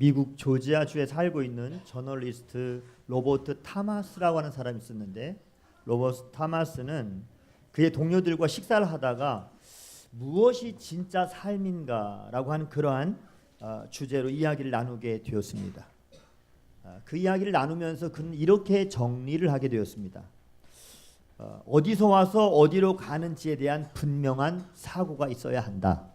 미국 조지아주에 살고 있는 저널리스트 로버트 타마스라고 하는 사람이 있었는데, 로버트 타마스는 그의 동료들과 식사를 하다가 무엇이 진짜 삶인가라고 하는 그러한 주제로 이야기를 나누게 되었습니다. 그 이야기를 나누면서 그는 이렇게 정리를 하게 되었습니다. 어디서 와서 어디로 가는지에 대한 분명한 사고가 있어야 한다.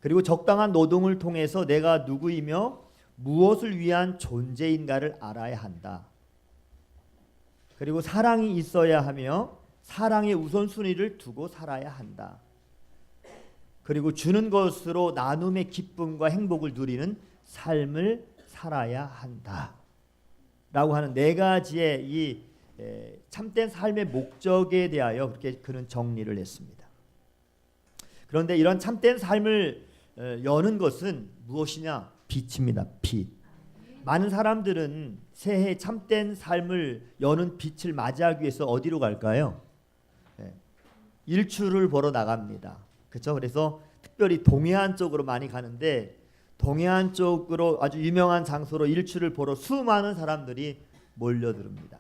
그리고 적당한 노동을 통해서 내가 누구이며 무엇을 위한 존재인가를 알아야 한다. 그리고 사랑이 있어야 하며 사랑의 우선순위를 두고 살아야 한다. 그리고 주는 것으로 나눔의 기쁨과 행복을 누리는 삶을 살아야 한다. 라고 하는 네 가지의 이 참된 삶의 목적에 대하여 그렇게 그는 정리를 했습니다. 그런데 이런 참된 삶을 여는 것은 무엇이냐? 빛입니다. 빛. 많은 사람들은 새해 참된 삶을 여는 빛을 맞이하기 위해서 어디로 갈까요? 일출을 보러 나갑니다. 그렇죠? 그래서 특별히 동해안 쪽으로 많이 가는데, 동해안 쪽으로 아주 유명한 장소로 일출을 보러 수많은 사람들이 몰려듭니다.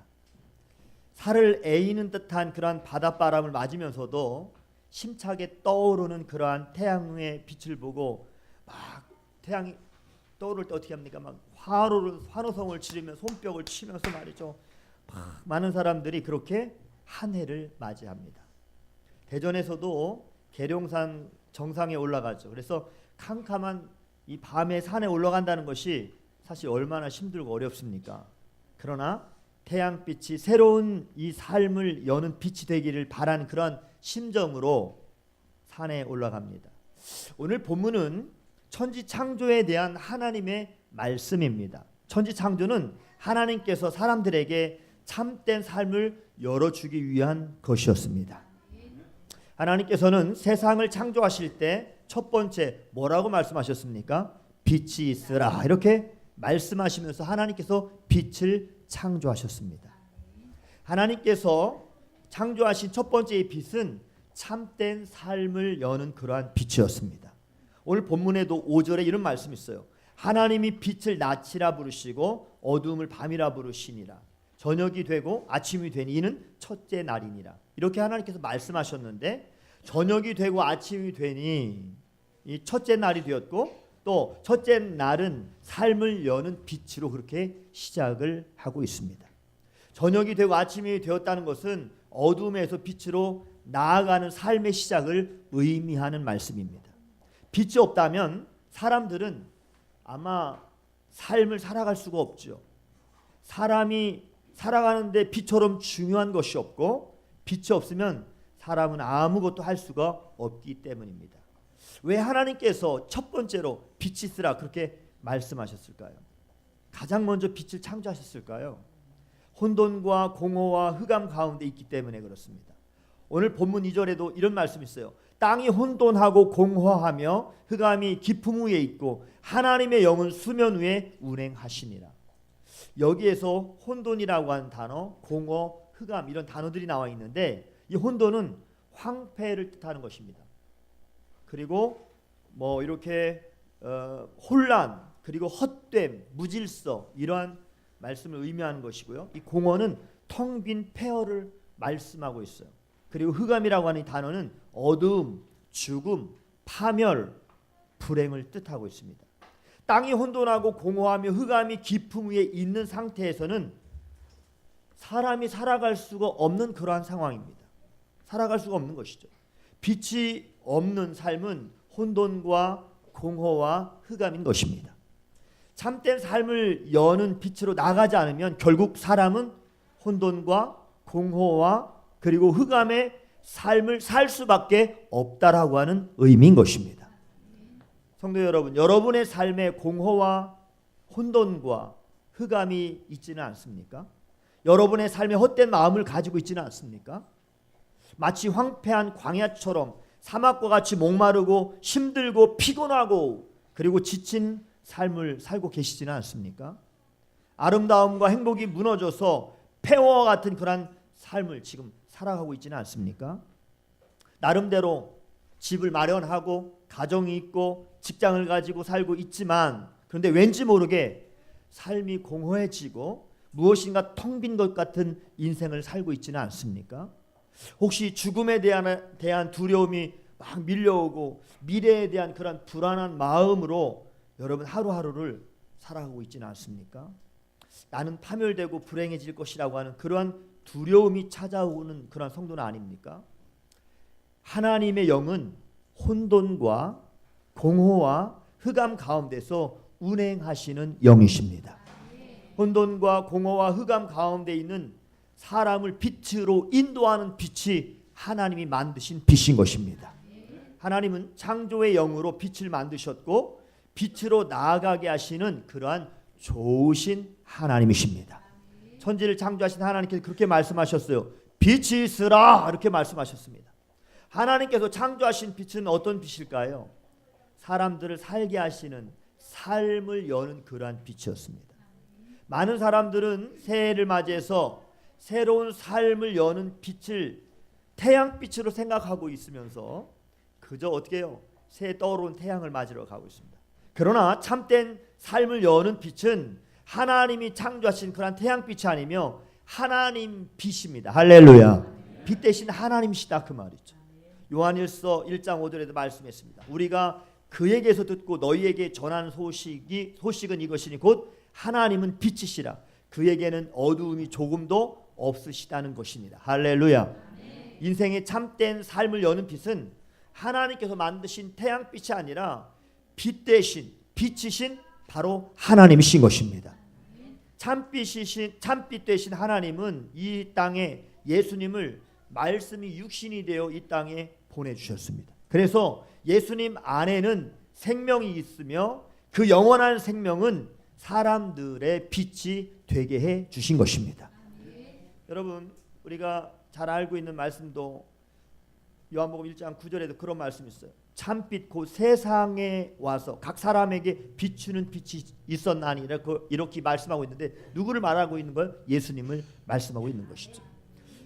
살을 에이는 듯한 그러한 바닷바람을 맞으면서도 심차게 떠오르는 그러한 태양의 빛을 보고 막 태양이 떠오를 때 어떻게 합니까? 막 환호성을 지르며 손뼉을 치면서 말이죠. 많은 사람들이 그렇게 한 해를 맞이합니다. 대전에서도 계룡산 정상에 올라가죠. 그래서 캄캄한 이 밤에 산에 올라간다는 것이 사실 얼마나 힘들고 어렵습니까? 그러나 태양빛이 새로운 이 삶을 여는 빛이 되기를 바라는 그런 심정으로 산에 올라갑니다. 오늘 본문은 천지 창조에 대한 하나님의 말씀입니다. 천지 창조는 하나님께서 사람들에게 참된 삶을 열어주기 위한 것이었습니다. 하나님께서는 세상을 창조하실 때 첫 번째 뭐라고 말씀하셨습니까? 빛이 있으라, 이렇게 말씀하시면서 하나님께서 빛을 창조하셨습니다. 하나님께서 창조하신 첫 번째의 빛은 참된 삶을 여는 그러한 빛이었습니다. 오늘 본문에도 5절에 이런 말씀이 있어요. 하나님이 빛을 낮이라 부르시고 어두움을 밤이라 부르시니라. 저녁이 되고 아침이 되니 이는 첫째 날이니라. 이렇게 하나님께서 말씀하셨는데, 저녁이 되고 아침이 되니 이 첫째 날이 되었고, 또 첫째 날은 삶을 여는 빛으로 그렇게 시작을 하고 있습니다. 저녁이 되고 아침이 되었다는 것은 어둠에서 빛으로 나아가는 삶의 시작을 의미하는 말씀입니다. 빛이 없다면 사람들은 아마 삶을 살아갈 수가 없죠. 사람이 살아가는데 빛처럼 중요한 것이 없고, 빛이 없으면 사람은 아무것도 할 수가 없기 때문입니다. 왜 하나님께서 첫 번째로 빛이 있으라 그렇게 말씀하셨을까요? 가장 먼저 빛을 창조하셨을까요? 혼돈과 공허와 흑암 가운데 있기 때문에 그렇습니다. 오늘 본문 2절에도 이런 말씀이 있어요. 땅이 혼돈하고 공허하며 흑암이 깊음 위에 있고 하나님의 영은 수면 위에 운행하시니라. 여기에서 혼돈이라고 하는 단어, 공허, 흑암 이런 단어들이 나와 있는데, 이 혼돈은 황폐를 뜻하는 것입니다. 그리고 뭐 이렇게 혼란, 그리고 헛됨, 무질서, 이러한 말씀을 의미하는 것이고요. 이 공허는 텅 빈 폐허를 말씀하고 있어요. 그리고 흑암이라고 하는 이 단어는 어두움, 죽음, 파멸, 불행을 뜻하고 있습니다. 땅이 혼돈하고 공허하며 흑암이 깊음 위에 있는 상태에서는 사람이 살아갈 수가 없는 그러한 상황입니다. 살아갈 수가 없는 것이죠. 빛이 없는 삶은 혼돈과 공허와 흑암인 것입니다. 참된 삶을 여는 빛으로 나가지 않으면 결국 사람은 혼돈과 공허와 그리고 흑암의 삶을 살 수밖에 없다라고 하는 의미인 것입니다. 성도 여러분, 여러분의 삶에 공허와 혼돈과 흑암이 있지는 않습니까? 여러분의 삶에 헛된 마음을 가지고 있지는 않습니까? 마치 황폐한 광야처럼 사막과 같이 목마르고 힘들고 피곤하고 그리고 지친 삶을 살고 계시지는 않습니까? 아름다움과 행복이 무너져서 폐허와 같은 그런 삶을 지금 살아가고 있지는 않습니까? 나름대로 집을 마련하고 가정이 있고 직장을 가지고 살고 있지만 그런데 왠지 모르게 삶이 공허해지고 무엇인가 텅 빈 것 같은 인생을 살고 있지는 않습니까? 혹시 죽음에 대한 두려움이 막 밀려오고 미래에 대한 그런 불안한 마음으로 여러분 하루하루를 살아가고 있지는 않습니까? 나는 파멸되고 불행해질 것이라고 하는 그러한 두려움이 찾아오는 그런 성도는 아닙니까? 하나님의 영은 혼돈과 공허와 흑암 가운데서 운행하시는 영이십니다. 혼돈과 공허와 흑암 가운데 있는 사람을 빛으로 인도하는 빛이 하나님이 만드신 빛인 것입니다. 하나님은 창조의 영으로 빛을 만드셨고 빛으로 나아가게 하시는 그러한 좋으신 하나님이십니다. 천지를 창조하신 하나님께서 그렇게 말씀하셨어요. 빛이 있으라 이렇게 말씀하셨습니다. 하나님께서 창조하신 빛은 어떤 빛일까요? 사람들을 살게 하시는 삶을 여는 그러한 빛이었습니다. 많은 사람들은 새해를 맞이해서 새로운 삶을 여는 빛을 태양빛으로 생각하고 있으면서 그저 어떻게 해요? 새해 떠오르는 태양을 맞으러 가고 있습니다. 그러나 참된 삶을 여는 빛은 하나님이 창조하신 그런 태양빛이 아니며 하나님 빛입니다. 할렐루야. 빛 대신 하나님이시다 그 말이죠. 요한일서 1장 5절에도 말씀했습니다. 우리가 그에게서 듣고 너희에게 전하는 소식은 이것이니 곧 하나님은 빛이시라. 그에게는 어두움이 조금도 없으시다는 것입니다. 할렐루야. 인생의 참된 삶을 여는 빛은 하나님께서 만드신 태양빛이 아니라 빛 대신 빛이신 바로 하나님이신 것입니다. 참빛 대신 하나님은 이 땅에 예수님을 말씀이 육신이 되어 이 땅에 보내주셨습니다. 그래서 예수님 안에는 생명이 있으며 그 영원한 생명은 사람들의 빛이 되게 해 주신 것입니다. 여러분 우리가 잘 알고 있는 말씀도 요한복음 1장 9절에도 그런 말씀이 있어요. 참빛 곧 세상에 와서 각 사람에게 비추는 빛이 있었나니 이렇게 말씀하고 있는데 누구를 말하고 있는 걸? 예수님을 말씀하고 있는 것이죠.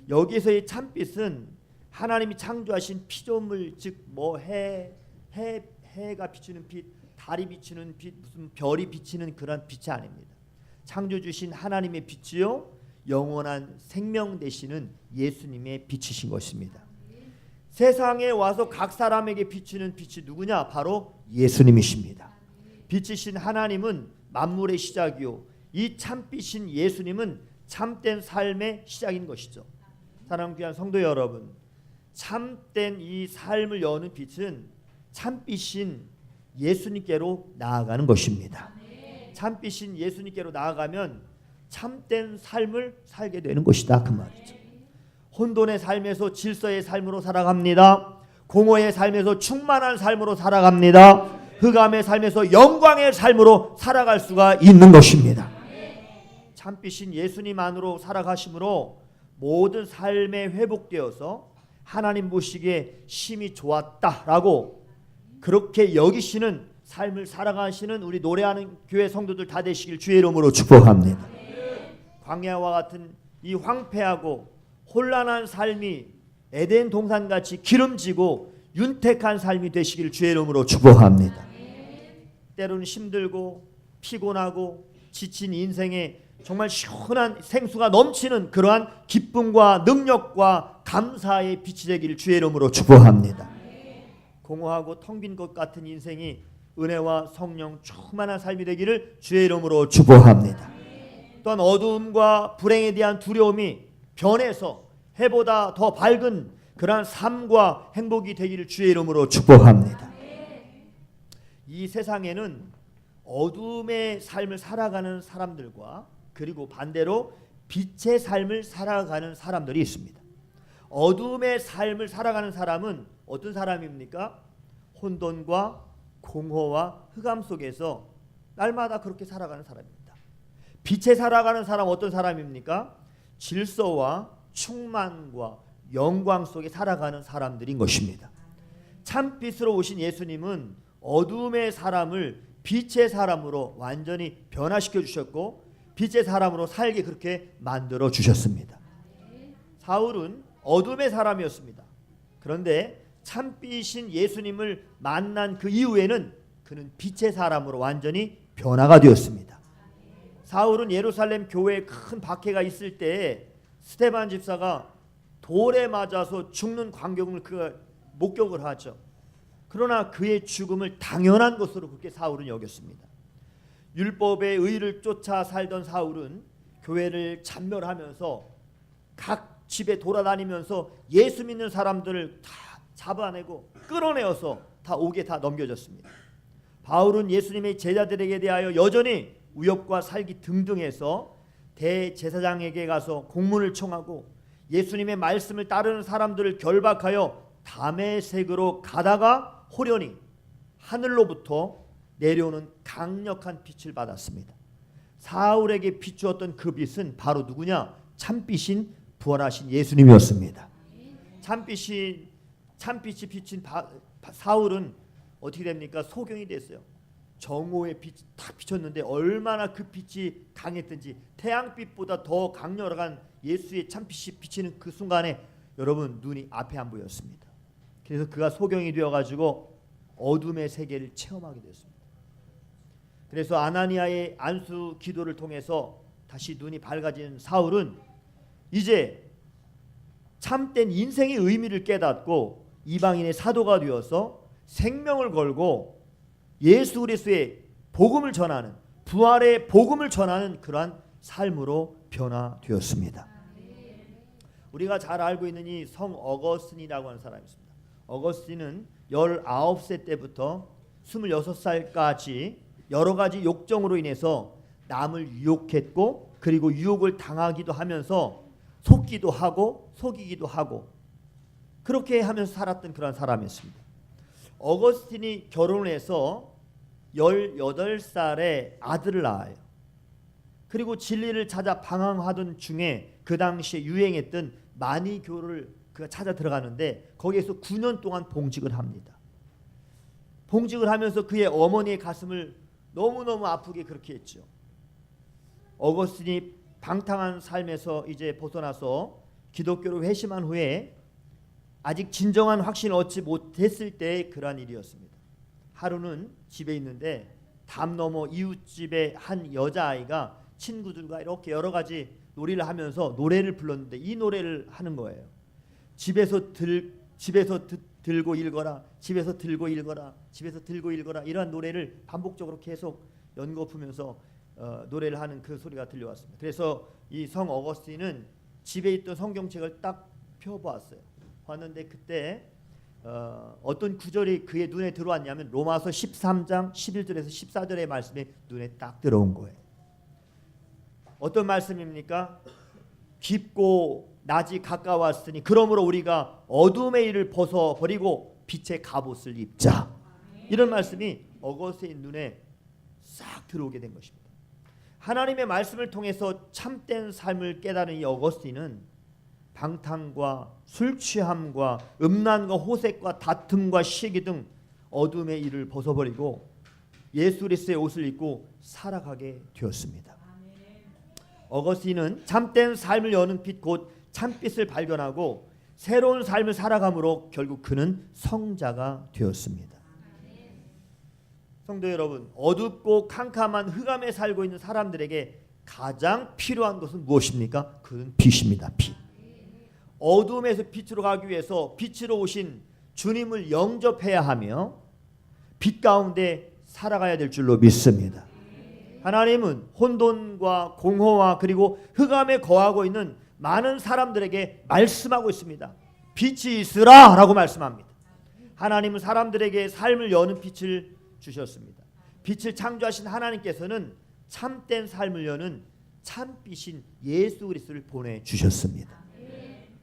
여기서의 참빛은 하나님이 창조하신 피조물 즉 해가 비추는 빛, 달이 비추는 빛, 무슨 별이 비치는 그런 빛이 아닙니다. 창조 주신 하나님의 빛이요 영원한 생명 되시는 예수님의 빛이신 것입니다. 세상에 와서 각 사람에게 비추는 빛이 누구냐? 바로 예수님이십니다. 빛이신 하나님은 만물의 시작이요 이 참빛인 예수님은 참된 삶의 시작인 것이죠. 사랑하는 귀한 성도 여러분, 참된 이 삶을 여는 빛은 참빛인 예수님께로 나아가는 것입니다. 참빛인 예수님께로 나아가면 참된 삶을 살게 되는 것이다 그 말이죠. 혼돈의 삶에서 질서의 삶으로 살아갑니다. 공허의 삶에서 충만한 삶으로 살아갑니다. 흑암의 삶에서 영광의 삶으로 살아갈 수가 있는 것입니다. 참빛인 예수님 안으로 살아가심으로 모든 삶에 회복되어서 하나님 보시기에 심히 좋았다라고 그렇게 여기시는 삶을 살아가시는 우리 노래하는 교회 성도들 다 되시길 주의 이름으로 축복합니다. 광야와 같은 이 황폐하고 혼란한 삶이 에덴 동산같이 기름지고 윤택한 삶이 되시길 주의 이름으로 축복합니다. 때로는 힘들고 피곤하고 지친 인생에 정말 시원한 생수가 넘치는 그러한 기쁨과 능력과 감사의 빛이 되기를 주의 이름으로 축복합니다. 공허하고 텅 빈 것 같은 인생이 은혜와 성령 충만한 삶이 되기를 주의 이름으로 축복합니다. 또한 어두움과 불행에 대한 두려움이 변해서 해보다 더 밝은 그러한 삶과 행복이 되기를 주의 이름으로 축복합니다. 이 세상에는 어둠의 삶을 살아가는 사람들과 그리고 반대로 빛의 삶을 살아가는 사람들이 있습니다. 어둠의 삶을 살아가는 사람은 어떤 사람입니까? 혼돈과 공허와 흑암 속에서 날마다 그렇게 살아가는 사람입니다. 빛에 살아가는 사람 어떤 사람입니까? 질서와 충만과 영광 속에 살아가는 사람들인 것입니다. 참빛으로 오신 예수님은 어둠의 사람을 빛의 사람으로 완전히 변화시켜 주셨고 빛의 사람으로 살게 그렇게 만들어 주셨습니다. 사울은 어둠의 사람이었습니다. 그런데 참빛인 예수님을 만난 그 이후에는 그는 빛의 사람으로 완전히 변화가 되었습니다. 사울은 예루살렘 교회에 큰 박해가 있을 때 스데반 집사가 돌에 맞아서 죽는 광경을 그가 목격을 하죠. 그러나 그의 죽음을 당연한 것으로 그렇게 사울은 여겼습니다. 율법의 의를 쫓아 살던 사울은 교회를 찬멸하면서 각 집에 돌아다니면서 예수 믿는 사람들을 다 잡아내고 끌어내어서 다 옥에 다 넘겨졌습니다. 바울은 예수님의 제자들에게 대하여 여전히 우엽과 살기 등등해서 대제사장에게 가서 공문을 청하고 예수님의 말씀을 따르는 사람들을 결박하여 다메섹으로 가다가 호련히 하늘로부터 내려오는 강력한 빛을 받았습니다. 사울에게 비추었던 그 빛은 바로 누구냐? 참빛인 부활하신 예수님이었습니다. 참빛이 비친 사울은 어떻게 됩니까? 소경이 됐어요. 정오의 빛이 탁 비쳤는데 얼마나 그 빛이 강했든지 태양빛보다 더 강렬한 예수의 참빛이 비치는 그 순간에 여러분 눈이 앞에 안 보였습니다. 그래서 그가 소경이 되어가지고 어둠의 세계를 체험하게 됐습니다. 그래서 아나니아의 안수 기도를 통해서 다시 눈이 밝아진 사울은 이제 참된 인생의 의미를 깨닫고 이방인의 사도가 되어서 생명을 걸고 예수 그리스도의 복음을 전하는, 부활의 복음을 전하는 그러한 삶으로 변화되었습니다. 우리가 잘 알고 있는 이 성 어거스틴이라고 하는 사람이 있습니다. 어거스틴은 19세 때부터 26살까지 여러 가지 욕정으로 인해서 남을 유혹했고 그리고 유혹을 당하기도 하면서 속기도 하고 속이기도 하고 그렇게 하면서 살았던 그런 사람이었습니다. 어거스틴이 결혼을 해서 18살에 아들을 낳아요. 그리고 진리를 찾아 방황하던 중에 그 당시에 유행했던 마니교를 그가 찾아 들어가는데 거기에서 9년 동안 봉직을 합니다. 봉직을 하면서 그의 어머니의 가슴을 너무너무 아프게 그렇게 했죠. 어거스틴이 방탕한 삶에서 이제 벗어나서 기독교로 회심한 후에 아직 진정한 확신을 얻지 못했을 때의 그러한 일이었습니다. 하루는 집에 있는데 담 너머 이웃집의 한 여자아이가 친구들과 이렇게 여러 가지 놀이를 하면서 노래를 불렀는데 이 노래를 하는 거예요. 집에서 들고 읽어라, 집에서 들고 읽어라, 집에서 들고 읽어라, 이러한 노래를 반복적으로 계속 연거푸면서 노래를 하는 그 소리가 들려왔습니다. 그래서 이 성 어거스틴은 집에 있던 성경책을 딱 펴보았어요. 봤는데 그때 어떤 구절이 그의 눈에 들어왔냐면 로마서 13장 11절에서 14절의 말씀이 눈에 딱 들어온 거예요. 어떤 말씀입니까? 깊고 낮이 가까웠으니 그러므로 우리가 어둠의 일을 벗어버리고 빛의 갑옷을 입자. 이런 말씀이 어거스틴 눈에 싹 들어오게 된 것입니다. 하나님의 말씀을 통해서 참된 삶을 깨달은 이 어거스틴은 방탕과 술 취함과 음란과 호색과 다툼과 시기 등 어둠의 일을 벗어버리고 예수 그리스도의 옷을 입고 살아가게 되었습니다. 어거스틴은 참된 삶을 여는 빛 곧 참빛을 발견하고 새로운 삶을 살아감으로 결국 그는 성자가 되었습니다. 성도 여러분, 어둡고 캄캄한 흑암에 살고 있는 사람들에게 가장 필요한 것은 무엇입니까? 그는 빛입니다. 빛. 어둠에서 빛으로 가기 위해서 빛으로 오신 주님을 영접해야 하며 빛 가운데 살아가야 될 줄로 믿습니다. 하나님은 혼돈과 공허와 그리고 흑암에 거하고 있는 많은 사람들에게 말씀하고 있습니다. 빛이 있으라 라고 말씀합니다. 하나님은 사람들에게 삶을 여는 빛을 주셨습니다. 빛을 창조하신 하나님께서는 참된 삶을 여는 참빛인 예수 그리스도를 보내주셨습니다.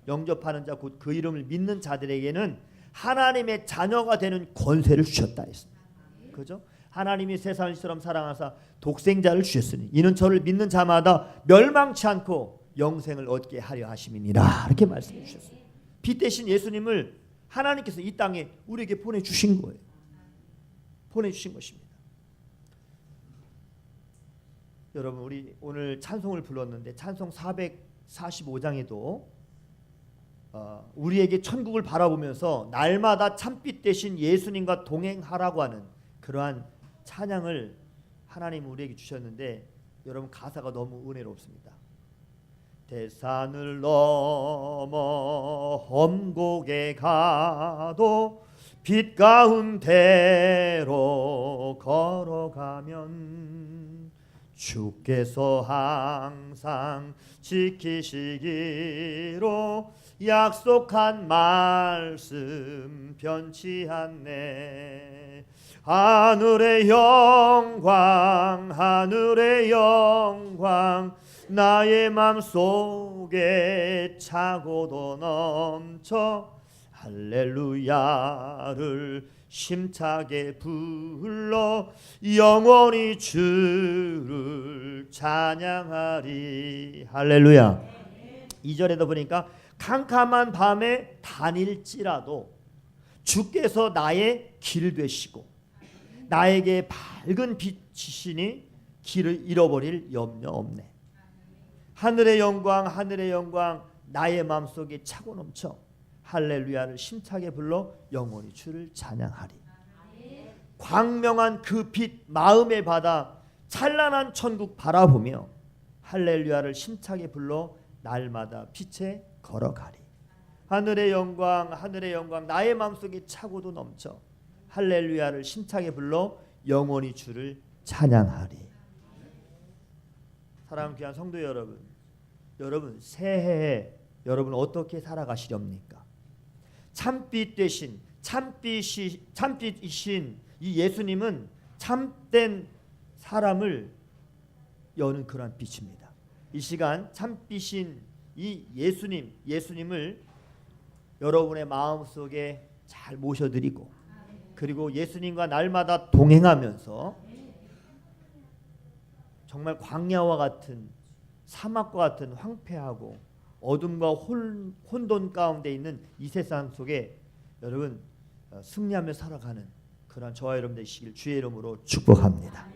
영접하는 자 곧 그 이름을 믿는 자들에게는 하나님의 자녀가 되는 권세를 주셨다 했습니다. 그죠? 하나님이 세상을 이처럼 사랑하사 독생자를 주셨으니 이는 저를 믿는 자마다 멸망치 않고 영생을 얻게 하려 하심이니라. 이렇게 말씀해 주셨어요. 빛 대신 예수님을 하나님께서 이 땅에 우리에게 보내주신 거예요. 보내주신 것입니다. 여러분, 우리 오늘 찬송을 불렀는데 찬송 445장에도 우리에게 천국을 바라보면서 날마다 참빛 대신 예수님과 동행하라고 하는 그러한 찬양을 하나님 우리에게 주셨는데 여러분 가사가 너무 은혜롭습니다. 대산을 넘어 험곡에 가도 빛 가운데로 걸어가면 주께서 항상 지키시기로 약속한 말씀 변치 않네. 하늘의 영광 하늘의 영광 나의 맘속에 차고도 넘쳐 할렐루야를 힘차게 불러 영원히 주를 찬양하리. 할렐루야. 2절에도 보니까 캄캄한 밤에 다닐지라도 주께서 나의 길 되시고 나에게 밝은 빛이시니 길을 잃어버릴 염려 없네. 하늘의 영광 하늘의 영광 나의 마음속에 차고 넘쳐 할렐루야를 힘차게 불러 영원히 주를 찬양하리. 광명한 그 빛 마음에 받아 찬란한 천국 바라보며 할렐루야를 힘차게 불러 날마다 빛에 걸어가리. 하늘의 영광 나의 마음속에 차고도 넘쳐 할렐루야를 힘차게 불러 영원히 주를 찬양하리. 사랑하는 귀한 성도 여러분, 여러분 새해에 여러분 어떻게 살아가시렵니까? 참빛 되신 참빛이신 이 예수님은 참된 사람을 여는 그러한 빛입니다. 이 시간 참빛인 이 예수님을 여러분의 마음속에 잘 모셔드리고 그리고 예수님과 날마다 동행하면서 정말 광야와 같은 사막과 같은 황폐하고 어둠과 혼돈 가운데 있는 이 세상 속에 여러분 승리하며 살아가는 그런 저와 여러분 되시길 주의 이름으로 축복합니다.